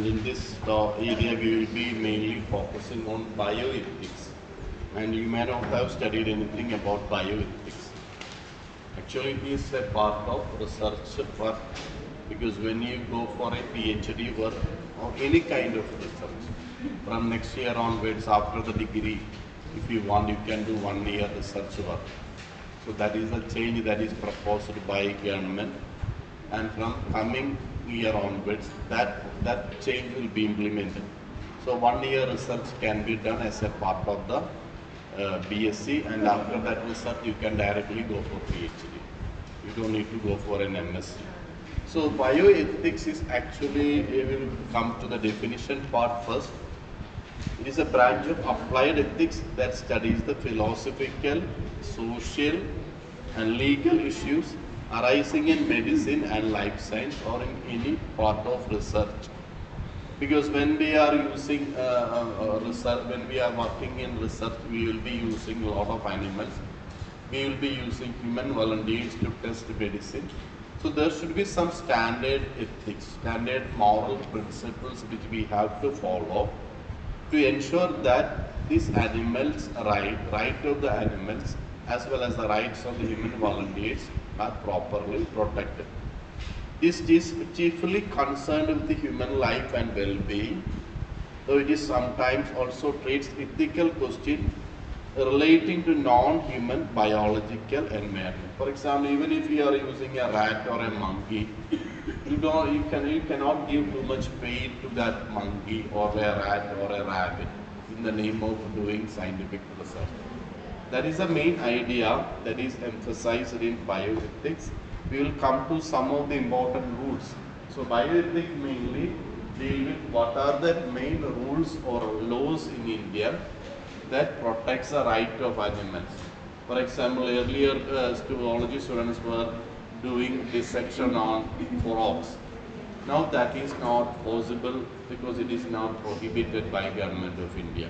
and in this area we will be mainly focusing on bioethics. And you may not have studied anything about bioethics. Actually, it is a part of research work, because when you go for a PhD work or any kind of research, from next year onwards after the degree, if you want, you can do 1 year research work. So that is a change that is proposed by government, and from coming year onwards, that change will be implemented. So 1 year research can be done as a part of the BSc, and after that research you can directly go for PhD. You don't need to go for an MSc. So bioethics is actually, we will come to the definition part first. It is a branch of applied ethics that studies the philosophical, social, and legal issues arising in medicine and life science or in any part of research. Because when we are using research, when we are working in research, we will be using a lot of animals. We will be using human volunteers to test medicine. So there should be some standard ethics, standard moral principles which we have to follow to ensure that these animals' right of the animals as well as the rights of the human volunteers are properly protected. This is chiefly concerned with the human life and well-being, though it is sometimes also treats ethical questions relating to non-human biological environment. For example, even if you are using a rat or a monkey, you cannot give too much pain to that monkey or a rat or a rabbit in the name of doing scientific research. That is the main idea that is emphasized in bioethics. We will come to some of the important rules. So bioethics mainly deal with what are the main rules or laws in India that protects the right of animals. For example, earlier zoology students were doing dissection on frogs. Now that is not possible because it is now prohibited by Government of India.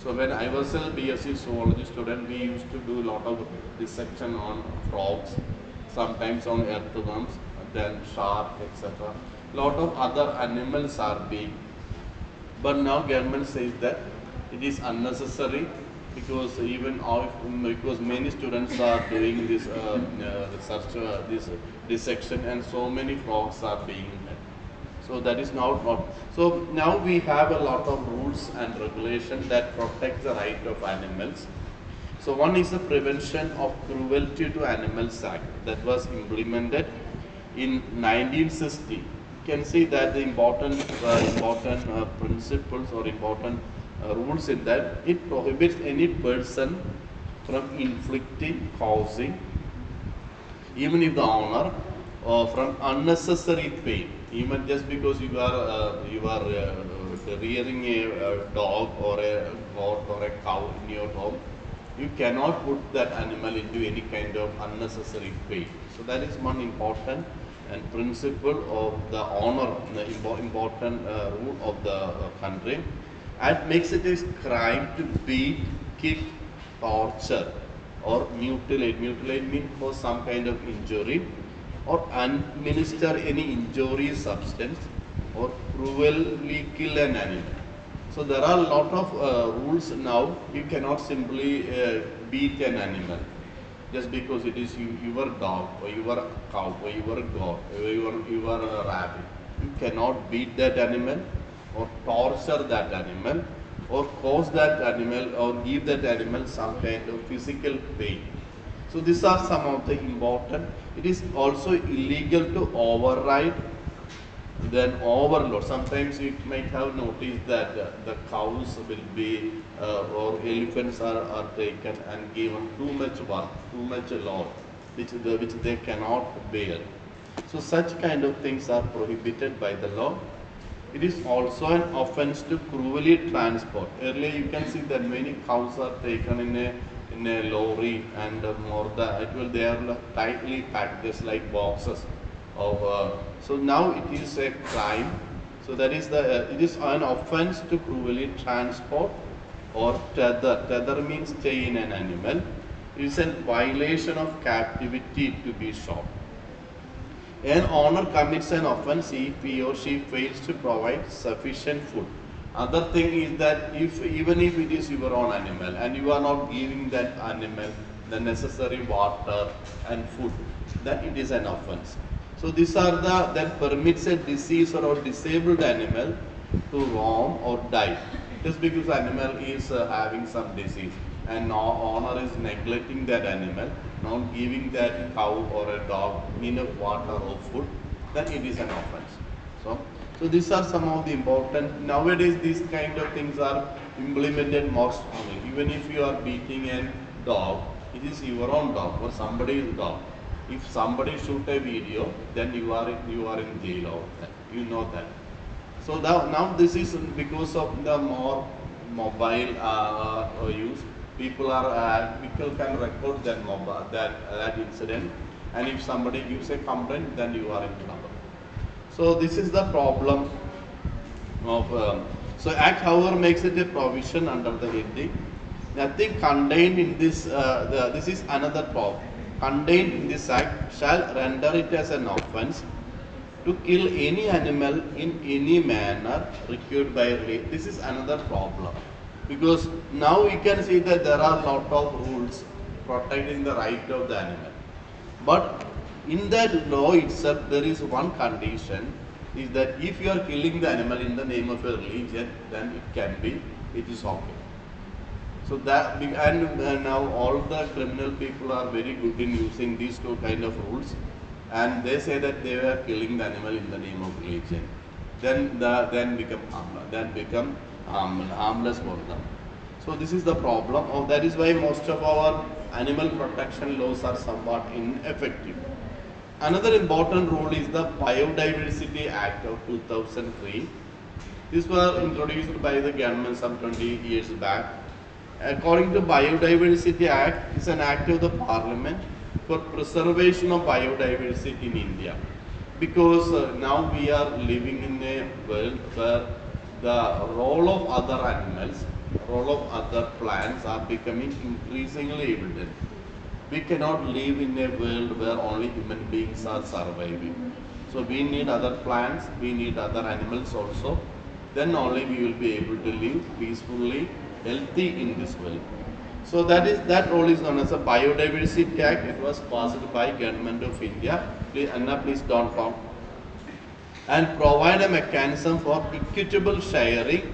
So when I was a BSc zoology student, we used to do a lot of dissection on frogs, sometimes on earthworms, then shark, etc. Lot of other animals are being, but now government says that it is unnecessary because because many students are doing this research, this dissection, and so many frogs are being dead. So that is not. So now we have a lot of rules and regulations that protect the right of animals. So one is the Prevention of Cruelty to Animals Act that was implemented in 1960. You can see that the important principles or important rules in that it prohibits any person from inflicting, causing, even if the owner, from unnecessary pain. Even just because you are rearing a dog or a goat or a cow in your home, you cannot put that animal into any kind of unnecessary pain. So that is one important and principle of the honor, the important rule of the country, and makes it a crime to beat, kick, torture, or mutilate. Mutilate means cause some kind of injury, or administer any injurious substance, or cruelly kill an animal. So there are a lot of rules now. You cannot simply beat an animal just because it is your dog or your cow or your goat or your rabbit. You cannot beat that animal or torture that animal or cause that animal or give that animal some kind of physical pain. So these are some of the important. It is also illegal to override, then overload. Sometimes you might have noticed that the cows will be or elephants are taken and given too much work, too much load, which they cannot bear. So such kind of things are prohibited by the law. It is also an offense to cruelly transport. Earlier you can see that many cows are taken in a lorry, and they are tightly packed just like boxes of so now it is a crime. So that is it is an offense to cruelly transport or tether. Tether means chain an animal. It is a violation of captivity to be shot. An owner commits an offense if he or she fails to provide sufficient food. Other thing is that if even if it is your own animal and you are not giving that animal the necessary water and food, then it is an offense. So these are the that permits a diseased or disabled animal to roam or die just because animal is having some disease and no owner is neglecting that animal, not giving that cow or a dog enough water or food, then it is an offense. So these are some of the important, nowadays these kind of things are implemented more strongly. Even if you are beating a dog, it is your own dog or somebody's dog. If somebody shoot a video, then you are in jail or that. You know that. So now this is because of the more mobile use. People can record that that incident, and if somebody gives a complaint, then you are in trouble. So this is the problem of. So Act, however, makes it a provision under the heading. Nothing contained in this. This is another problem. Contained in this Act shall render it as an offence to kill any animal in any manner required by law. This is another problem because now we can see that there are a lot of rules protecting the right of the animal. But in that law itself, there is one condition is that if you are killing the animal in the name of a religion, then it is okay. So that and now all the criminal people are very good in using these two kind of rules, and they say that they were killing the animal in the name of religion. Then become harmless for them. So this is the problem. That is why most of our animal protection laws are somewhat ineffective. Another important rule is the Biodiversity Act of 2003. This was introduced by the government some 20 years back. According to Biodiversity Act, it's an act of the Parliament for preservation of biodiversity in India. Because now we are living in a world where the role of other animals, role of other plants are becoming increasingly evident. We cannot live in a world where only human beings are surviving. So we need other plants, we need other animals also. Then only we will be able to live peacefully, healthy in this world. So that role is known as a Biodiversity Act. It was passed by Government of India. Please, Anna, please don't talk. And provide a mechanism for equitable sharing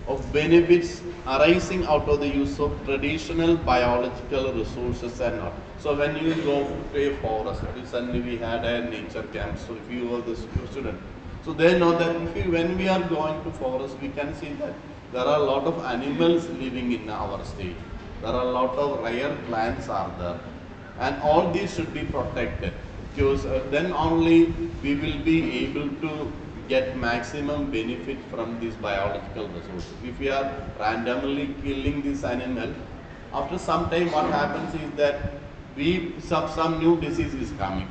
of benefits arising out of the use of traditional biological resources and not. So when you go to a forest, recently we had a nature camp, so if you were the student, so they know that when we are going to forest, we can see that there are a lot of animals living in our state. There are a lot of rare plants are there, and all these should be protected because then only we will be able to get maximum benefit from these biological resources. If we are randomly killing this animal, after some time what happens is that some new disease is coming.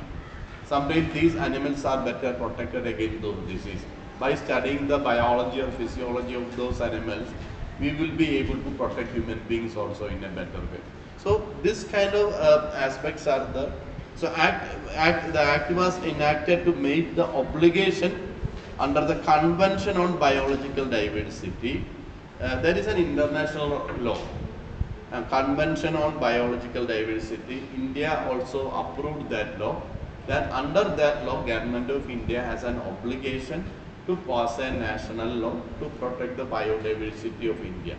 Sometimes these animals are better protected against those diseases. By studying the biology or physiology of those animals, we will be able to protect human beings also in a better way. So this kind of aspects are there. So the act was enacted to make the obligation under the Convention on Biological Diversity. There is an international law, a Convention on Biological Diversity. India also approved that law. Then under that law, Government of India has an obligation to pass a national law to protect the biodiversity of India.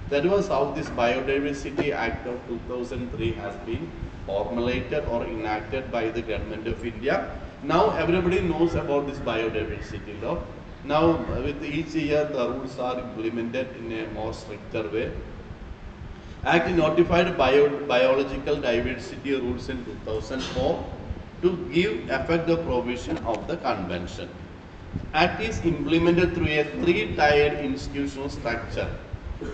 That was how this Biodiversity Act of 2003 has been formulated or enacted by the Government of India. Now everybody knows about this biodiversity law. Now with each year the rules are implemented in a more stricter way. Act notified biological diversity rules in 2004 to give effect the provision of the convention. Act is implemented through a three-tiered institutional structure.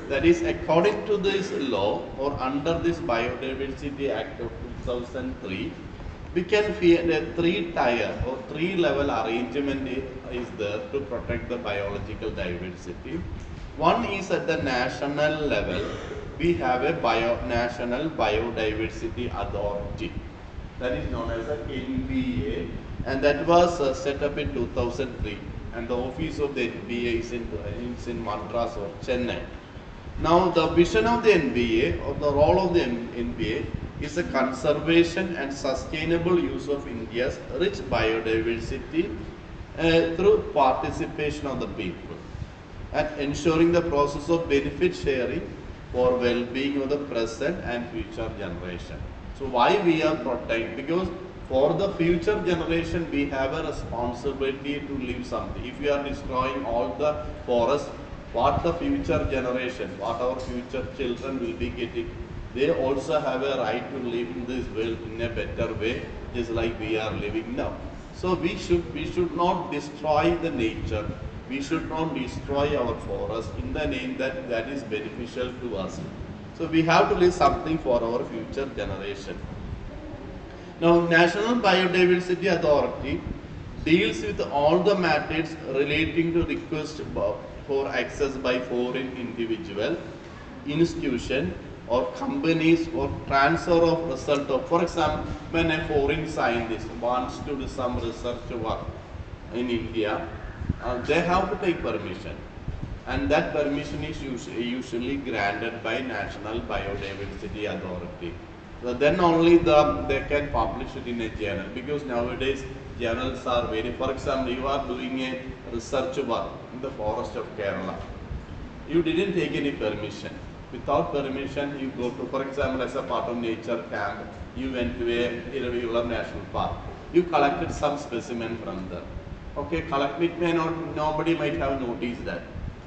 That is, according to this law or under this Biodiversity Act of 2003, we can feel a three-tier or three-level arrangement is there to protect the biological diversity. One is at the national level. We have a national biodiversity authority. that is known as a NBA, and that was set up in 2003, and the office of the NBA is in Madras or Chennai. Now, the vision of the NBA or the role of the NBA is the conservation and sustainable use of India's rich biodiversity through participation of the people and ensuring the process of benefit sharing for well-being of the present and future generation. So why we are protecting? Because for the future generation we have a responsibility to leave something. If we are destroying all the forests, what the future generation, what our future children will be getting, they also have a right to live in this world in a better way, just like we are living now. So we should not destroy the nature. We should not destroy our forest in the name that is beneficial to us. So we have to leave something for our future generation. Now, National Biodiversity Authority deals with all the matters relating to requests for access by foreign individual, institution, or companies, or transfer of result of, for example, when a foreign scientist wants to do some research work in India, they have to take permission, and that permission is usually granted by National Biodiversity Authority. So then only they can publish it in a journal, because nowadays journals are very, for example, you are doing a research work in the forest of Kerala. You didn't take any permission. Without permission, you go to, for example, as a part of nature camp, you went to a Iravikulam National Park. You collected some specimen from there. Okay, it may not, nobody might have noticed that.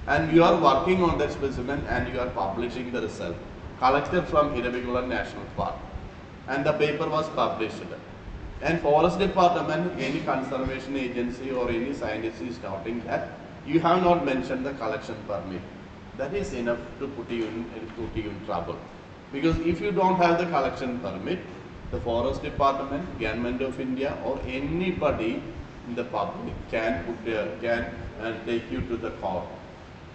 And you are working on that specimen and you are publishing the result. Collected from Iravikulam National Park. And the paper was published. And Forest Department, any conservation agency or any scientist is noting that you have not mentioned the collection permit. That is enough to put you in trouble. Because if you don't have the collection permit, the Forest Department, Government of India, or anybody in the public can take you to the court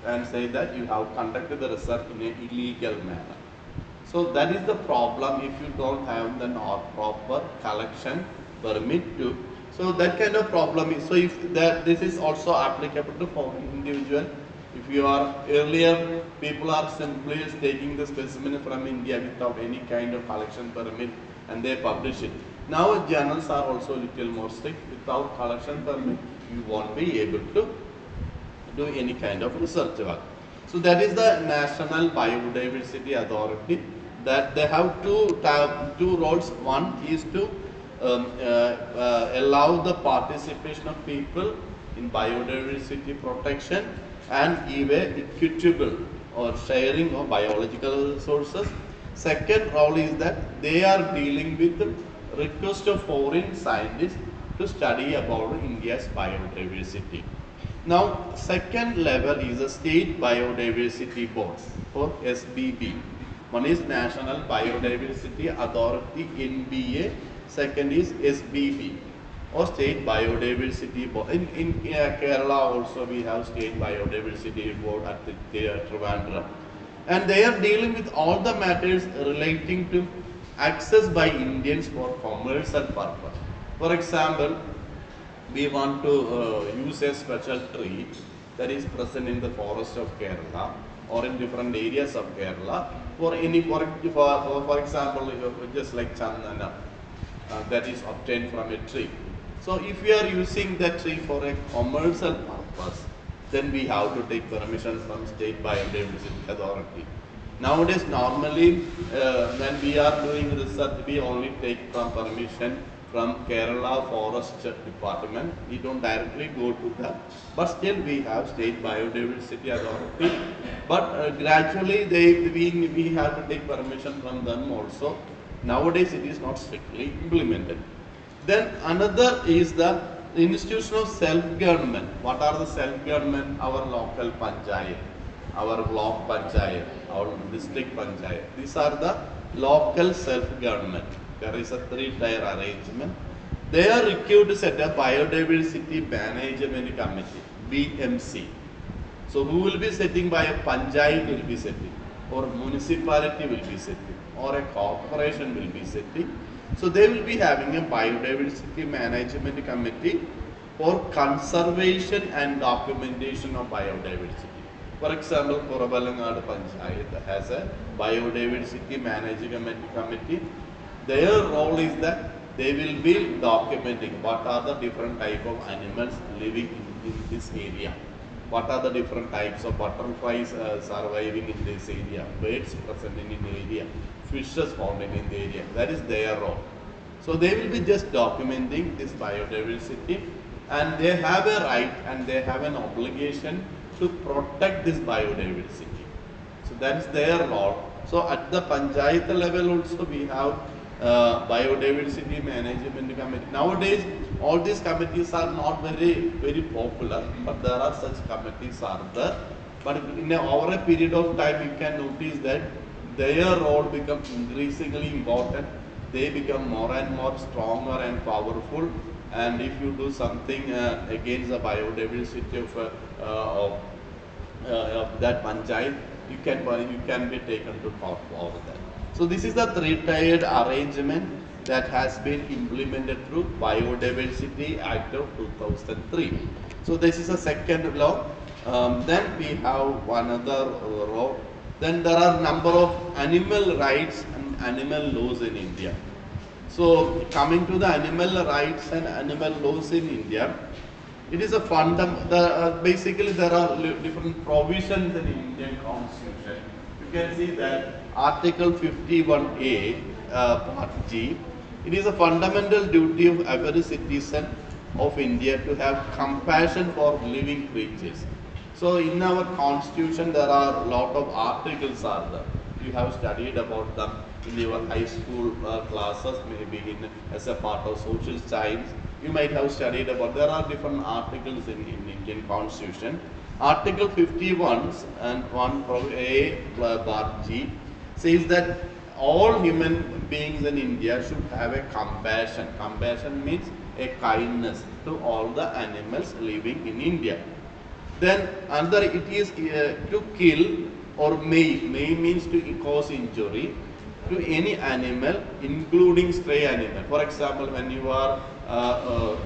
and say that you have conducted the research in an illegal manner. So that is the problem if you don't have the proper collection permit to. So that kind of problem is, so if this is also applicable to foreign individual. If you are earlier, people are simply taking the specimen from India without any kind of collection permit and they publish it. Now journals are also a little more strict. Without collection permit, you won't be able to do any kind of research work. So that is the National Biodiversity Authority, that they have two roles. One is to allow the participation of people in biodiversity protection and give a equitable or sharing of biological resources. Second role is that they are dealing with the request of foreign scientists to study about India's biodiversity. Now, second level is the State Biodiversity Boards, or SBB. One is National Biodiversity Authority, NBA. Second is SBB, or State Biodiversity Board. In Kerala also we have State Biodiversity Board at the Trivandrum. And they are dealing with all the matters relating to access by Indians for commercial purpose. For example, we want to use a special tree that is present in the forest of Kerala or in different areas of Kerala for any, for example, just like Chandana that is obtained from a tree. So if we are using that tree for a commercial purpose, then we have to take permission from State Biodiversity Authority. Nowadays, normally when we are doing research, we only take permission from Kerala Forest Department. We don't directly go to that, but still we have State Biodiversity Authority. But gradually we have to take permission from them also. Nowadays it is not strictly implemented. Then another is the institution of self-government. What are the self-government? Our local panchayat, our block panchayat, our district panchayat. These are the local self-government. There is a 3-tier arrangement. They are required to set a biodiversity management committee, BMC. So who will be setting? By a panchayat will be setting. or municipality will be setting or a corporation will be setting. So they will be having a biodiversity management committee for conservation and documentation of biodiversity. For example, Korabalangad Panchayat has a biodiversity management committee. Their role is that they will be documenting what are the different type of animals living in this area. What are the different types of butterflies surviving in this area, birds present in the area, fishes found in the area. That is their role. So they will be just documenting this biodiversity, and they have a right and they have an obligation to protect this biodiversity. So that is their role. So at the Panchayat level also we have biodiversity management committee. Nowadays all these committees are not very popular, but there are such committees are there. But over a period of time you can notice that their role becomes increasingly important. They become more and more stronger and powerful. And if you do something against the biodiversity of that panchayat, you can be taken to court over that. So this is the three-tiered arrangement that has been implemented through Biodiversity Act of 2003. So this is a second law. Then we have another law. Then there are number of animal rights and animal laws in India. So coming to the animal rights and animal laws in India, it is a basically there are different provisions in Indian Constitution. You can see that Article 51A, Part G, it is a fundamental duty of every citizen of India to have compassion for living creatures. So in our Constitution there are a lot of articles are there. You have studied about them in your high school classes, maybe as a part of social science. You might have studied about, there are different articles in Indian Constitution. Article 51 and 1A Part G says that all human beings in India should have a compassion. Compassion means a kindness to all the animals living in India. Then another, it is to kill or maim. Maim means to cause injury to any animal, including stray animal. For example, when you are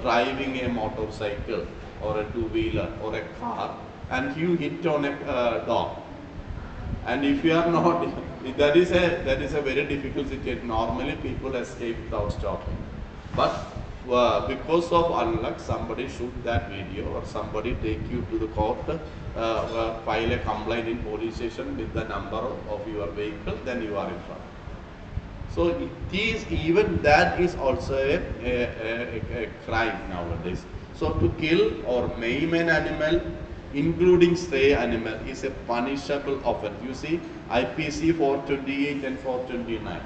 driving a motorcycle or a two-wheeler or a car and you hit on a dog, and if you are not, that is a very difficult situation. Normally people escape without stopping, but because of unluck, somebody shoot that video or somebody take you to the court, file a complaint in police station with the number of your vehicle, then you are in trouble. So it is, even that is also a crime nowadays. So to kill or maim an animal, including stray animal, is a punishable offence. You see IPC 428 and 429.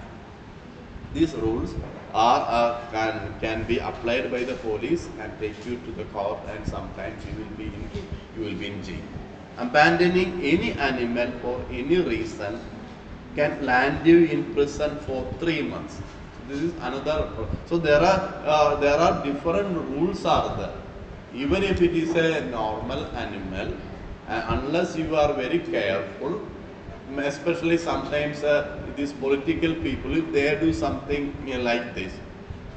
These rules can be applied by the police and take you to the court, and sometimes you will be in jail. Abandoning any animal for any reason can land you in prison for 3 months. So this is another. So there are different rules are there. Even if it is a normal animal, unless you are very careful, especially sometimes these political people, if they do something like this,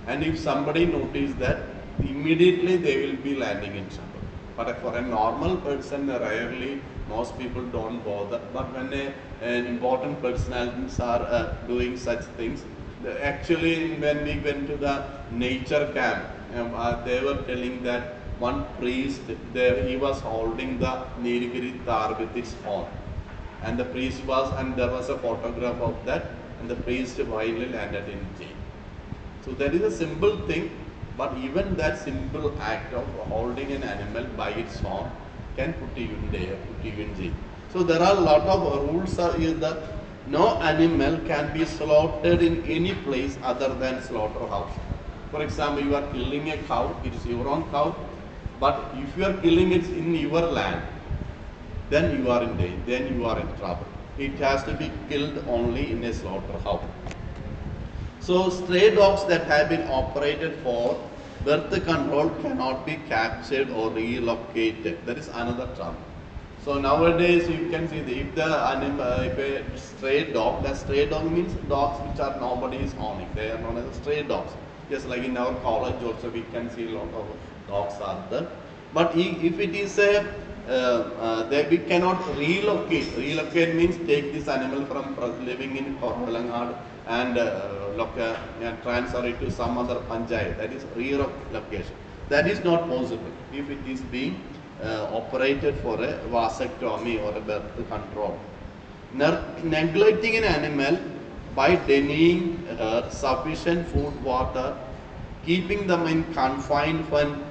and if somebody notices that, immediately they will be landing in trouble. But for a normal person, rarely, most people don't bother. But when an important personalities are doing such things, actually when we went to the nature camp, they were telling that one priest, he was holding the Nilgiri tar with its horn. And the priest and there was a photograph of that, and the priest finally landed in jail. So that is a simple thing, but even that simple act of holding an animal by its horn can put you in jail. So there are a lot of rules is that no animal can be slaughtered in any place other than slaughterhouse. For example, you are killing a cow, it is your own cow, but if you are killing it in your land, then you are in danger, then you are in trouble. It has to be killed only in a slaughterhouse. So stray dogs that have been operated for birth control cannot be captured or relocated. That is another trouble. So nowadays you can see if the animal, if a stray dog, the stray dog means dogs which are nobody is owning. They are known as stray dogs. Just like in our college also we can see a lot of dogs are there. But if it is a, we cannot relocate. Relocate means take this animal from living in Korvalangad and transfer it to some other panchayat. That is relocation. That is not possible if it is being operated for a vasectomy or a birth control. Neglecting an animal by denying her sufficient food, water, keeping them in confinement,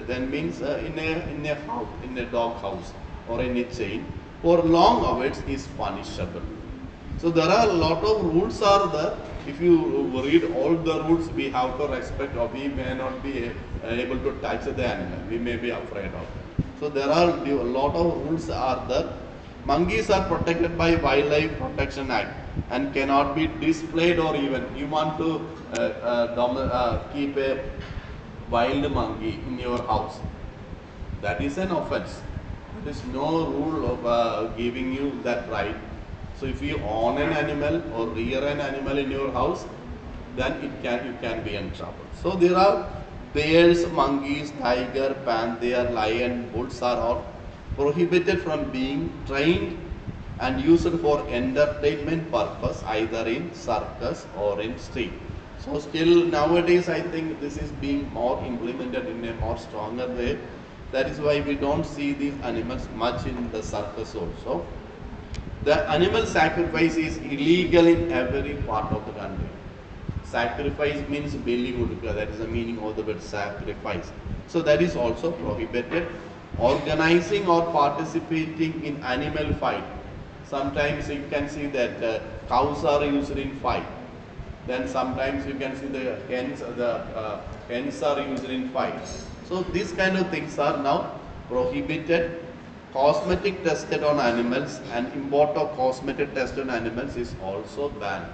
that means in a house, in a dog house or in a chain for long hours is punishable. So there are a lot of rules are there. If you read all the rules, we have to respect, or we may not be able to touch the animal. We may be afraid of. So there are a lot of rules are there. Monkeys are protected by Wildlife Protection Act and cannot be displayed, or even you want to keep a wild monkey in your house. That is an offense. There is no rule of giving you that right. So if you own an animal or rear an animal in your house, then you can be in trouble. So there are bears, monkeys, tiger, panther, lion, bulls are all prohibited from being trained and used for entertainment purpose either in circus or in street. So still nowadays I think this is being more implemented in a more stronger way. That is why we don't see these animals much in the circus also. The animal sacrifice is illegal in every part of the country. Sacrifice means beli kodukka, that is the meaning of the word sacrifice. So that is also prohibited. Organizing or participating in animal fight. Sometimes you can see that cows are used in fight. Then sometimes you can see the hens are used in fights. So these kind of things are now prohibited. Cosmetic tested on animals and import of cosmetic tested on animals is also banned.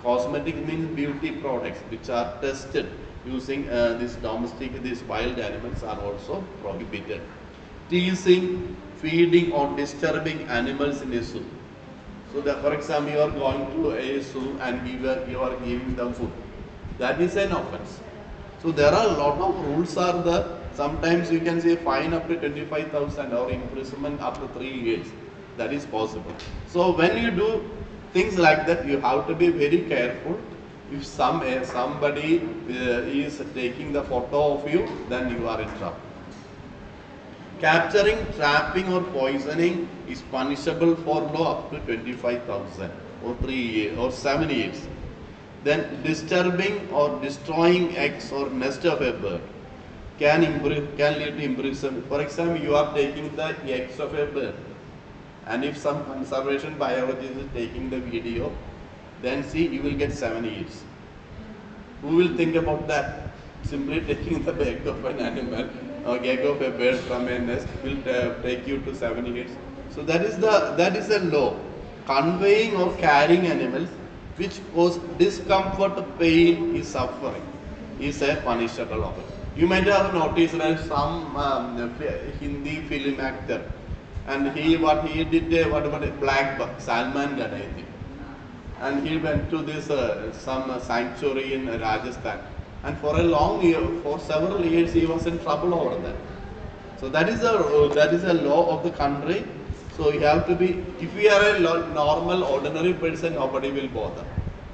Cosmetic means beauty products which are tested using these wild animals are also prohibited. Teasing, feeding or disturbing animals in a zoo. So that, for example, you are going to a zoo and you are giving them food. That is an offense. So there are a lot of rules are there. Sometimes you can say fine up to 25,000 or imprisonment up to 3 years. That is possible. So when you do things like that, you have to be very careful. If somebody is taking the photo of you, then you are in trouble. Capturing, trapping or poisoning is punishable for law up to 25,000 or 3 years or 7 years. Then disturbing or destroying eggs or nest of a bird can lead to imprisonment. For example, you are taking the eggs of a bird, and if some conservation biologist is taking the video, then see you will get 7 years. Who will think about that? Simply taking the egg of an animal or egg of a bird from a nest will take you to 7 years. So that is a law. Conveying or carrying animals which cause discomfort, pain, is suffering is a punishable offense. You might have noticed that some Hindi film actor, and what he did black buck, Salman Khan, I think, and he went to this some sanctuary in Rajasthan, and for a long year, for several years, he was in trouble over that. So that is a law of the country. So you have to be. If we are a normal, ordinary person, nobody will bother.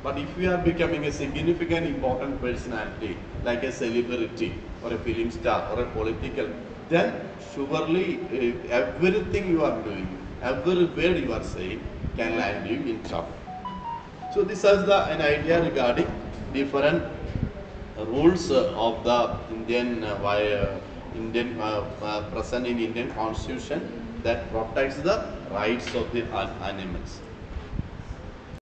But if you are becoming a significant, important personality, like a celebrity or a film star or a political, then surely everything you are doing, every word you are saying can land you in trouble. So this is an idea regarding different rules of the Indian present in Indian Constitution that protects the rights of the animals.